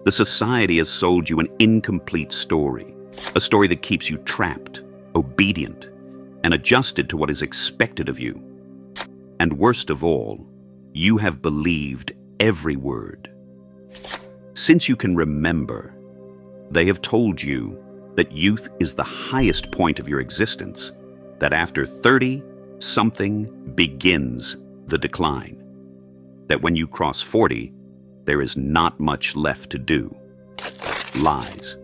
The society has sold you an incomplete story, a story that keeps you trapped, obedient, and adjusted to what is expected of you. And worst of all, you have believed every word. Since you can remember, they have told you that youth is the highest point of your existence, that after 30, something begins the decline, that when you cross 40, there is not much left to do. Lies.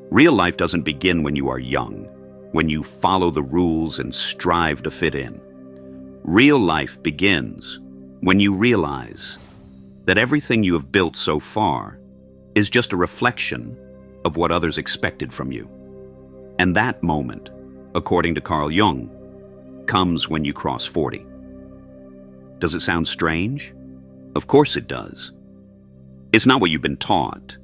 Real life doesn't begin when you are young, when you follow the rules and strive to fit in. Real life begins when you realize that everything you have built so far is just a reflection of what others expected from you. And that moment, according to Carl Jung, comes when you cross 40. Does it sound strange? Of course it does. It's not what you've been taught,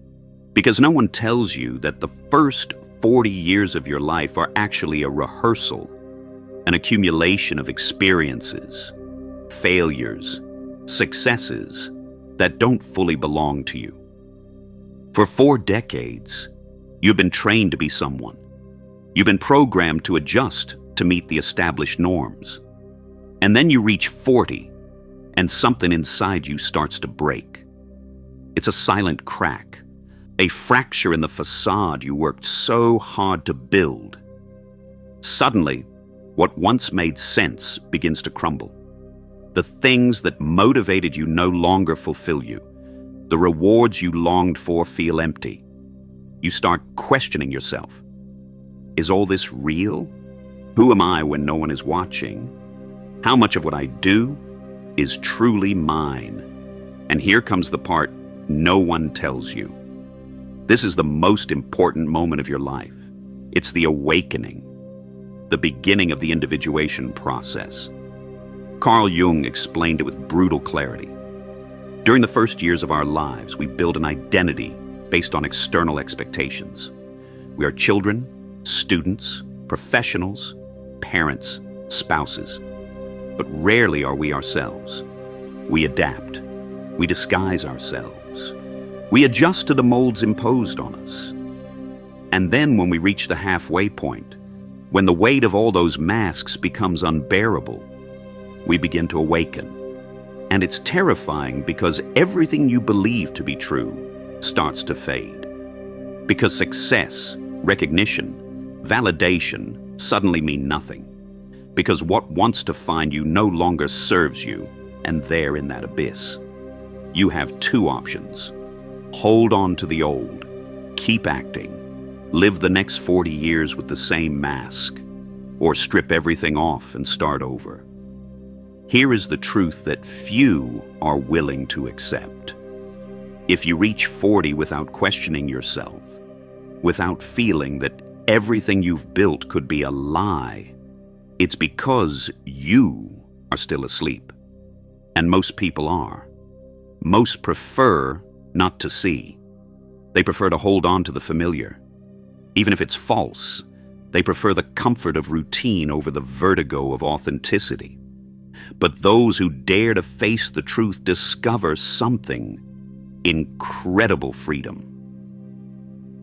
because no one tells you that the first 40 years of your life are actually a rehearsal, an accumulation of experiences, failures, successes that don't fully belong to you. For 4 decades, you've been trained to be someone. You've been programmed to adjust to meet the established norms. And then you reach 40, and something inside you starts to break. It's a silent crack, a fracture in the facade you worked so hard to build. Suddenly, what once made sense begins to crumble. The things that motivated you no longer fulfill you. The rewards you longed for feel empty. You start questioning yourself. Is all this real? Who am I when no one is watching? How much of what I do is truly mine? And here comes the part no one tells you. This is the most important moment of your life. It's the awakening, the beginning of the individuation process. Carl Jung explained it with brutal clarity. During the first years of our lives, we build an identity based on external expectations. We are children, students, professionals, parents, spouses. But rarely are we ourselves. We adapt. We disguise ourselves. We adjust to the molds imposed on us. And then when we reach the halfway point, when the weight of all those masks becomes unbearable, we begin to awaken. And it's terrifying because everything you believe to be true starts to fade. Because success, recognition, validation suddenly mean nothing. Because what wants to find you no longer serves you, and there in that abyss, you have 2 options. Hold on to the old, keep acting, live the next 40 years with the same mask, or strip everything off and start over. Here is the truth that few are willing to accept. If you reach 40 without questioning yourself, without feeling that everything you've built could be a lie, it's because you are still asleep. And most people are. Most prefer not to see. They prefer to hold on to the familiar. Even if it's false, they prefer the comfort of routine over the vertigo of authenticity. But those who dare to face the truth discover something: incredible freedom.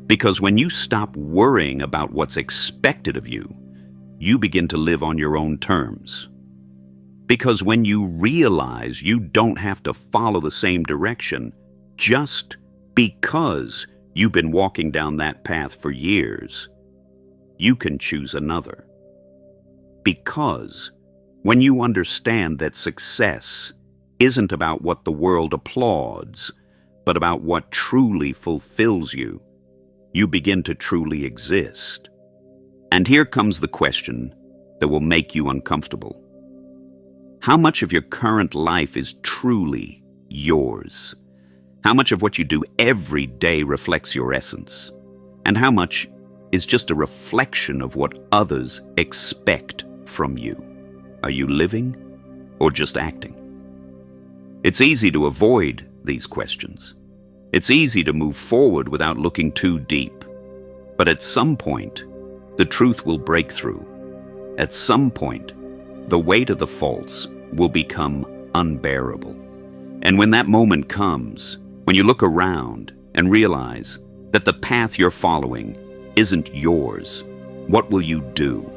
Because when you stop worrying about what's expected of you, you begin to live on your own terms. Because when you realize you don't have to follow the same direction just because you've been walking down that path for years, you can choose another. Because when you understand that success isn't about what the world applauds, but about what truly fulfills you, you begin to truly exist. And here comes the question that will make you uncomfortable. How much of your current life is truly yours? How much of what you do every day reflects your essence? And how much is just a reflection of what others expect from you? Are you living or just acting? It's easy to avoid these questions. It's easy to move forward without looking too deep. But at some point, the truth will break through. At some point, the weight of the false will become unbearable. And when that moment comes, when you look around and realize that the path you're following isn't yours. What will you do?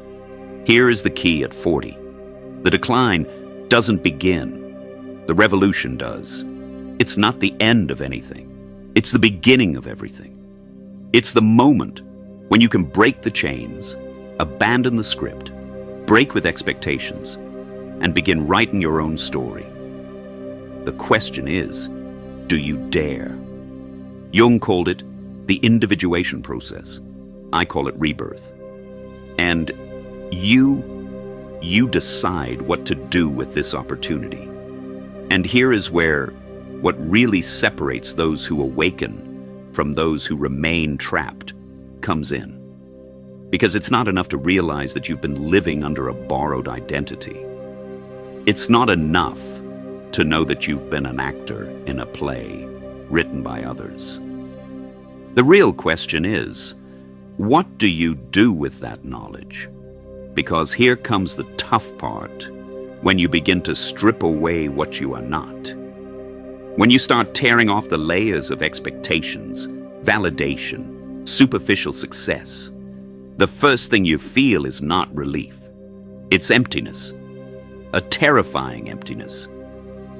Here is the key at 40. The decline doesn't begin. The revolution does. It's not the end of anything. It's the beginning of everything. It's the moment when you can break the chains, abandon the script, break with expectations, and begin writing your own story. The question is, do you dare? Jung called it the individuation process. I call it rebirth. And you decide what to do with this opportunity. And here is where what really separates those who awaken from those who remain trapped comes in. Because it's not enough to realize that you've been living under a borrowed identity. It's not enough to know that you've been an actor in a play written by others. The real question is, what do you do with that knowledge? Because here comes the tough part, when you begin to strip away what you are not. When you start tearing off the layers of expectations, validation, superficial success, the first thing you feel is not relief. It's emptiness, a terrifying emptiness.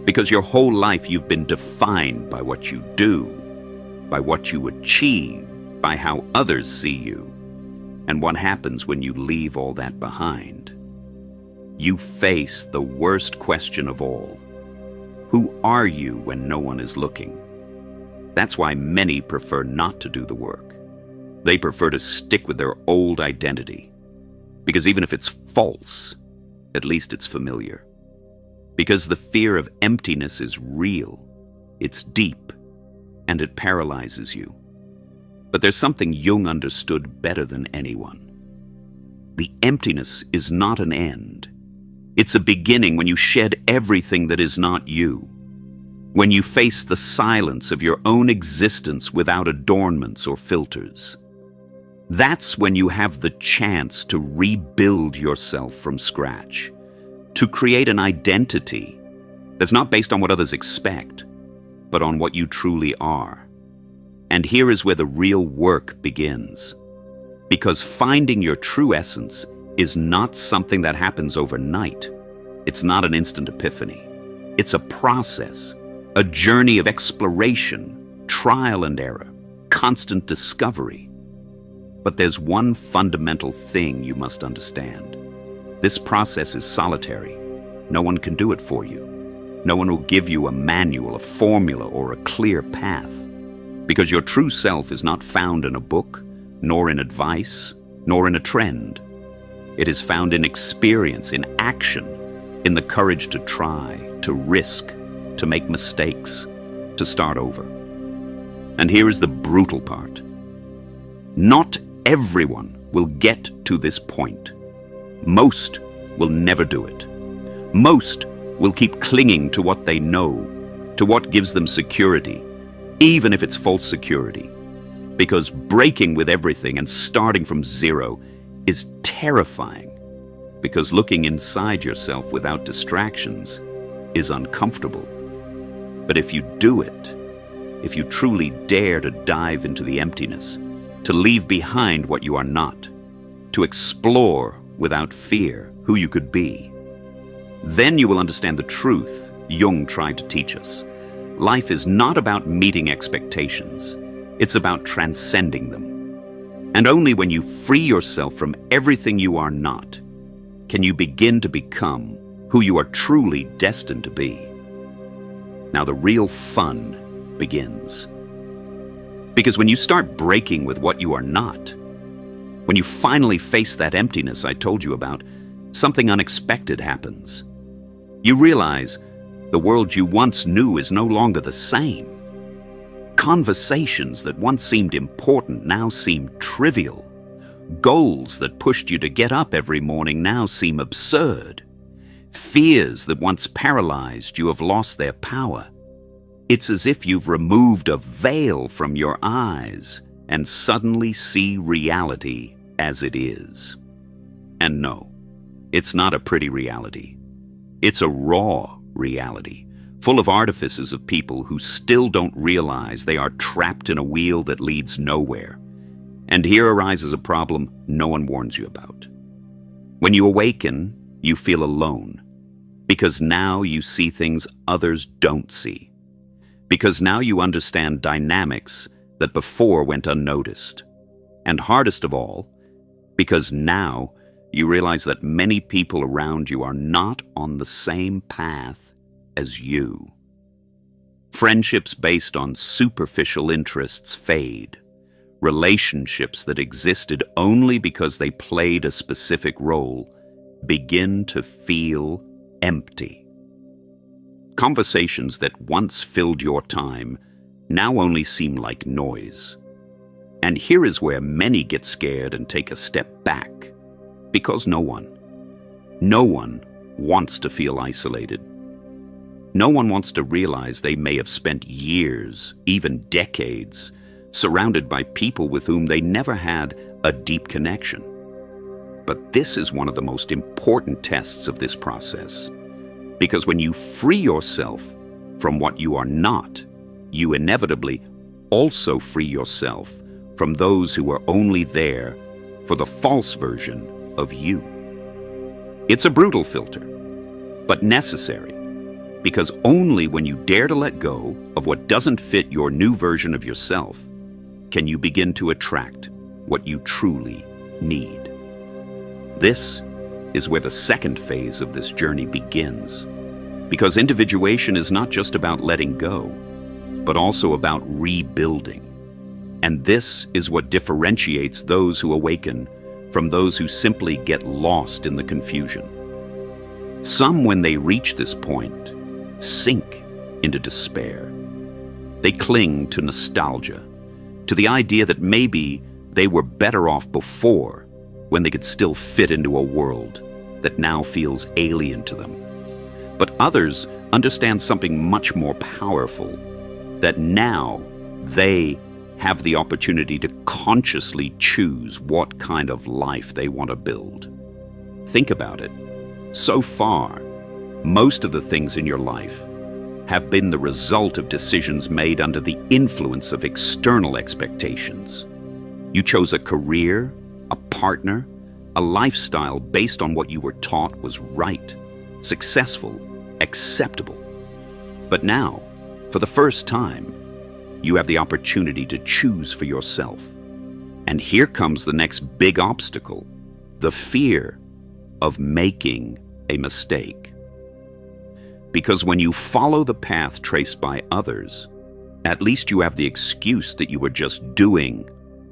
Because your whole life you've been defined by what you do, by what you achieve, by how others see you. And what happens when you leave all that behind? You face the worst question of all. Who are you when no one is looking? That's why many prefer not to do the work. They prefer to stick with their old identity. Because even if it's false, at least it's familiar. Because the fear of emptiness is real, it's deep, and it paralyzes you. But there's something Jung understood better than anyone. The emptiness is not an end. It's a beginning when you shed everything that is not you. When you face the silence of your own existence without adornments or filters. That's when you have the chance to rebuild yourself from scratch. To create an identity that's not based on what others expect, but on what you truly are. And here is where the real work begins. Because finding your true essence is not something that happens overnight. It's not an instant epiphany. It's a process, a journey of exploration, trial and error, constant discovery. But there's one fundamental thing you must understand. This process is solitary. No one can do it for you. No one will give you a manual, a formula, or a clear path. Because your true self is not found in a book, nor in advice, nor in a trend. It is found in experience, in action, in the courage to try, to risk, to make mistakes, to start over. And here is the brutal part. Not everyone will get to this point. Most will never do it. Most will keep clinging to what they know, to what gives them security, even if it's false security. Because breaking with everything and starting from zero is terrifying. Because looking inside yourself without distractions is uncomfortable. But if you do it, if you truly dare to dive into the emptiness, to leave behind what you are not, to explore without fear who you could be, then you will understand the truth Jung tried to teach us. Life is not about meeting expectations. It's about transcending them. And only when you free yourself from everything you are not, can you begin to become who you are truly destined to be. Now the real fun begins. Because when you start breaking with what you are not, when you finally face that emptiness I told you about, something unexpected happens. You realize the world you once knew is no longer the same. Conversations that once seemed important now seem trivial. Goals that pushed you to get up every morning now seem absurd. Fears that once paralyzed you have lost their power. It's as if you've removed a veil from your eyes and suddenly see reality as it is. And no, it's not a pretty reality. It's a raw reality, full of artifices of people who still don't realize they are trapped in a wheel that leads nowhere. And here arises a problem no one warns you about. When you awaken, you feel alone, because now you see things others don't see. Because now you understand dynamics that before went unnoticed. And hardest of all, because now you realize that many people around you are not on the same path as you. Friendships based on superficial interests fade. Relationships that existed only because they played a specific role begin to feel empty. Conversations that once filled your time now only seem like noise. And here is where many get scared and take a step back, because no one wants to feel isolated. No one wants to realize they may have spent years, even decades, surrounded by people with whom they never had a deep connection. But this is one of the most important tests of this process, because when you free yourself from what you are not, you inevitably also free yourself from those who are only there for the false version of you. It's a brutal filter, but necessary, because only when you dare to let go of what doesn't fit your new version of yourself can you begin to attract what you truly need. This is where the second phase of this journey begins, because individuation is not just about letting go, but also about rebuilding. And this is what differentiates those who awaken from those who simply get lost in the confusion. Some, when they reach this point, sink into despair. They cling to nostalgia, to the idea that maybe they were better off before, when they could still fit into a world that now feels alien to them. But others understand something much more powerful, that now they have the opportunity to consciously choose what kind of life they want to build. Think about it. So far, most of the things in your life have been the result of decisions made under the influence of external expectations. You chose a career, a partner, a lifestyle based on what you were taught was right, successful, acceptable. But now, for the first time, you have the opportunity to choose for yourself. And here comes the next big obstacle, the fear of making a mistake. Because when you follow the path traced by others, at least you have the excuse that you were just doing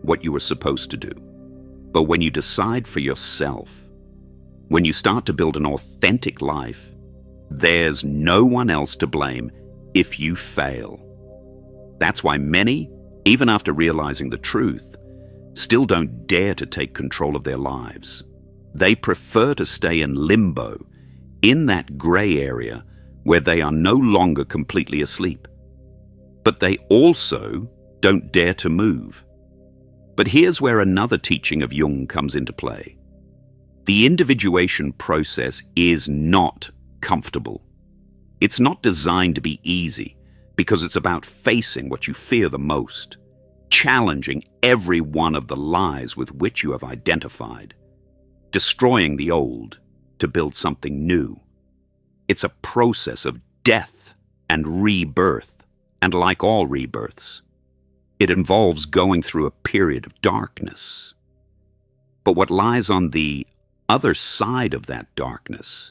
what you were supposed to do. But when you decide for yourself, when you start to build an authentic life, there's no one else to blame if you fail. That's why many, even after realizing the truth, still don't dare to take control of their lives. They prefer to stay in limbo, in that gray area where they are no longer completely asleep. But they also don't dare to move. But here's where another teaching of Jung comes into play. The individuation process is not comfortable. It's not designed to be easy, because it's about facing what you fear the most, challenging every one of the lies with which you have identified, destroying the old to build something new. It's a process of death and rebirth, and like all rebirths, it involves going through a period of darkness. But what lies on the other side of that darkness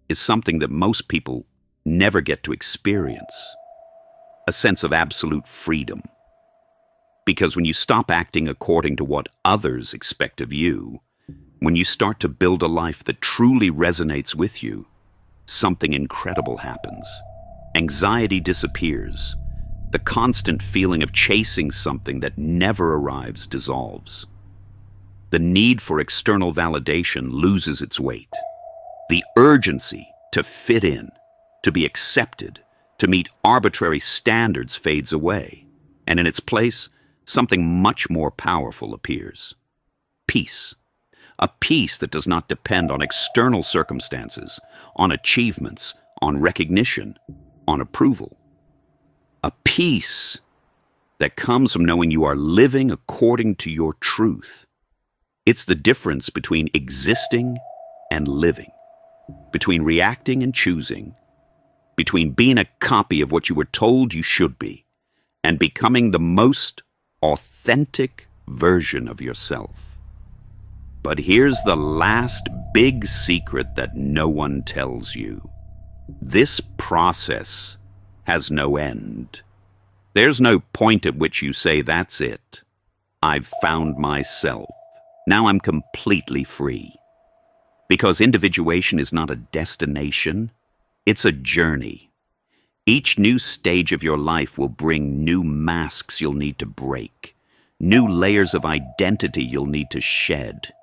is something that most people never get to experience, a sense of absolute freedom. Because when you stop acting according to what others expect of you, when you start to build a life that truly resonates with you, something incredible happens. Anxiety disappears. The constant feeling of chasing something that never arrives dissolves. The need for external validation loses its weight. The urgency to fit in, to be accepted, to meet arbitrary standards fades away, and in its place, something much more powerful appears. Peace. A peace that does not depend on external circumstances, on achievements, on recognition, on approval. A peace that comes from knowing you are living according to your truth. It's the difference between existing and living, between reacting and choosing, between being a copy of what you were told you should be, and becoming the most authentic version of yourself. But here's the last big secret that no one tells you. This process has no end. There's no point at which you say, that's it. I've found myself. Now I'm completely free. Because individuation is not a destination, it's a journey. Each new stage of your life will bring new masks you'll need to break, new layers of identity you'll need to shed,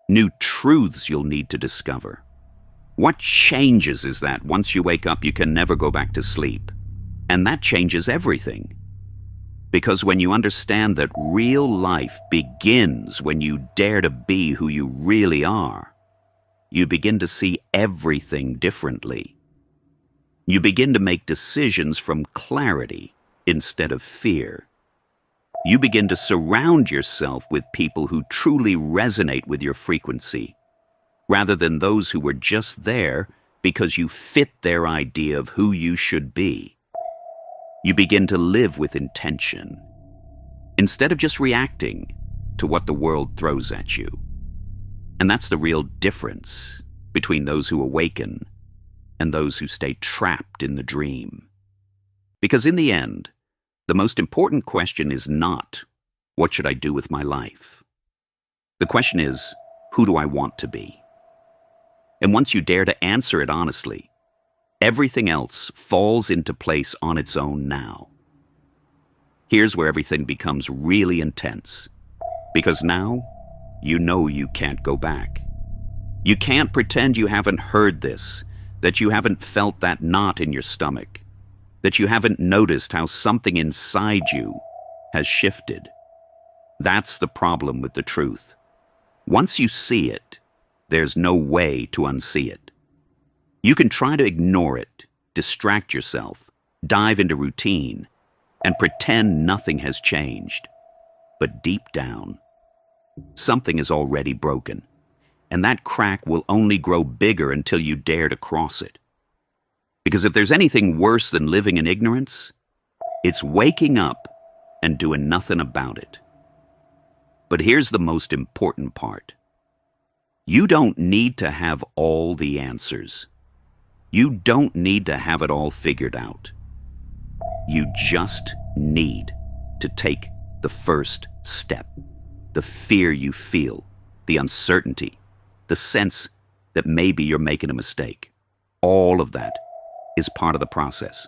new truths you'll need to discover. What changes is that once you wake up, you can never go back to sleep. And that changes everything. Because when you understand that real life begins when you dare to be who you really are, you begin to see everything differently. You begin to make decisions from clarity instead of fear. You begin to surround yourself with people who truly resonate with your frequency, rather than those who were just there because you fit their idea of who you should be. You begin to live with intention, instead of just reacting to what the world throws at you. And that's the real difference between those who awaken and those who stay trapped in the dream. Because in the end, the most important question is not, what should I do with my life? The question is, who do I want to be? And once you dare to answer it honestly, everything else falls into place on its own now. Here's where everything becomes really intense. Because now, you know you can't go back. You can't pretend you haven't heard this, that you haven't felt that knot in your stomach, that you haven't noticed how something inside you has shifted. That's the problem with the truth. Once you see it, there's no way to unsee it. You can try to ignore it, distract yourself, dive into routine, and pretend nothing has changed. But deep down, something is already broken, and that crack will only grow bigger until you dare to cross it. Because if there's anything worse than living in ignorance, it's waking up and doing nothing about it. But here's the most important part. You don't need to have all the answers. You don't need to have it all figured out. You just need to take the first step. The fear you feel, the uncertainty, the sense that maybe you're making a mistake. All of that is part of the process.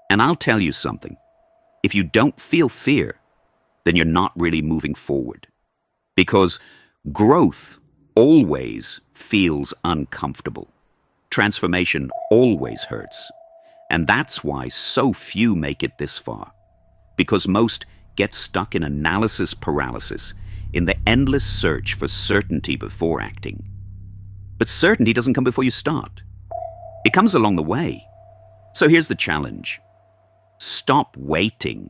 And I'll tell you something. If you don't feel fear, then you're not really moving forward. Because growth always feels uncomfortable. Transformation always hurts. And that's why so few make it this far. Because most get stuck in analysis paralysis, in the endless search for certainty before acting. But certainty doesn't come before you start. It comes along the way. So here's the challenge. Stop waiting.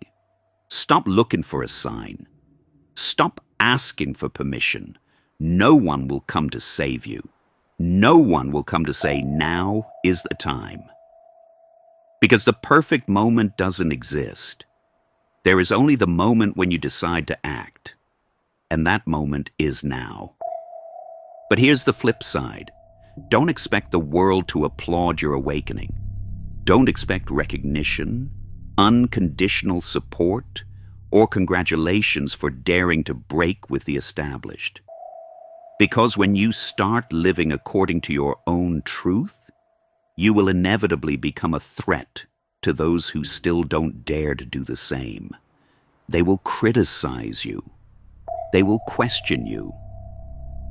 Stop looking for a sign. Stop asking for permission. No one will come to save you. No one will come to say, now is the time. Because the perfect moment doesn't exist. There is only the moment when you decide to act. And that moment is now. But here's the flip side. Don't expect the world to applaud your awakening. Don't expect recognition, unconditional support, or congratulations for daring to break with the established. Because when you start living according to your own truth, you will inevitably become a threat to those who still don't dare to do the same. They will criticize you. They will question you.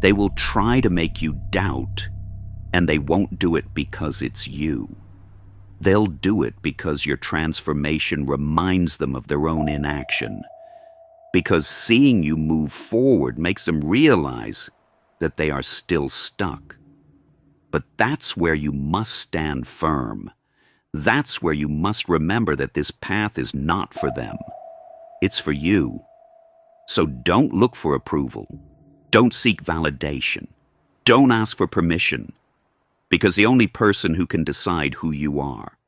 They will try to make you doubt, and they won't do it because it's you. They'll do it because your transformation reminds them of their own inaction. Because seeing you move forward makes them realize that they are still stuck. But that's where you must stand firm. That's where you must remember that this path is not for them. It's for you. So don't look for approval. Don't seek validation. Don't ask for permission. Because the only person who can decide who you are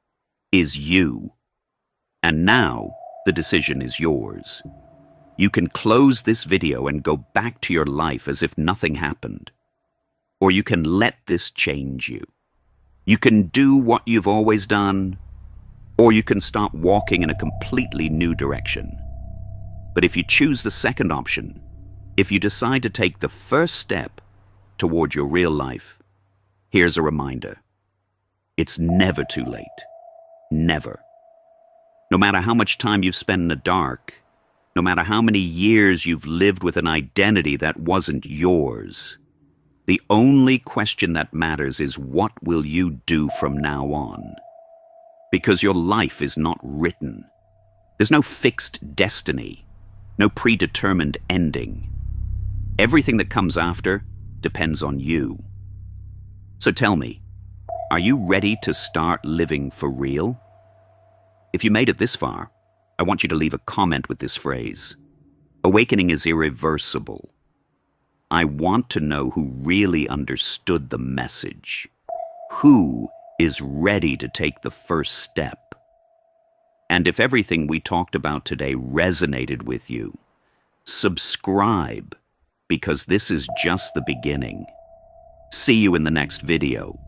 is you. And now, the decision is yours. You can close this video and go back to your life as if nothing happened. Or you can let this change you. You can do what you've always done, or you can start walking in a completely new direction. But if you choose the second option, if you decide to take the first step toward your real life, here's a reminder. It's never too late. Never. No matter how much time you've spent in the dark, no matter how many years you've lived with an identity that wasn't yours, the only question that matters is what will you do from now on? Because your life is not written. There's no fixed destiny, no predetermined ending. Everything that comes after depends on you. So tell me, are you ready to start living for real? If you made it this far, I want you to leave a comment with this phrase. Awakening is irreversible. I want to know who really understood the message. Who is ready to take the first step? And if everything we talked about today resonated with you, subscribe, because this is just the beginning. See you in the next video.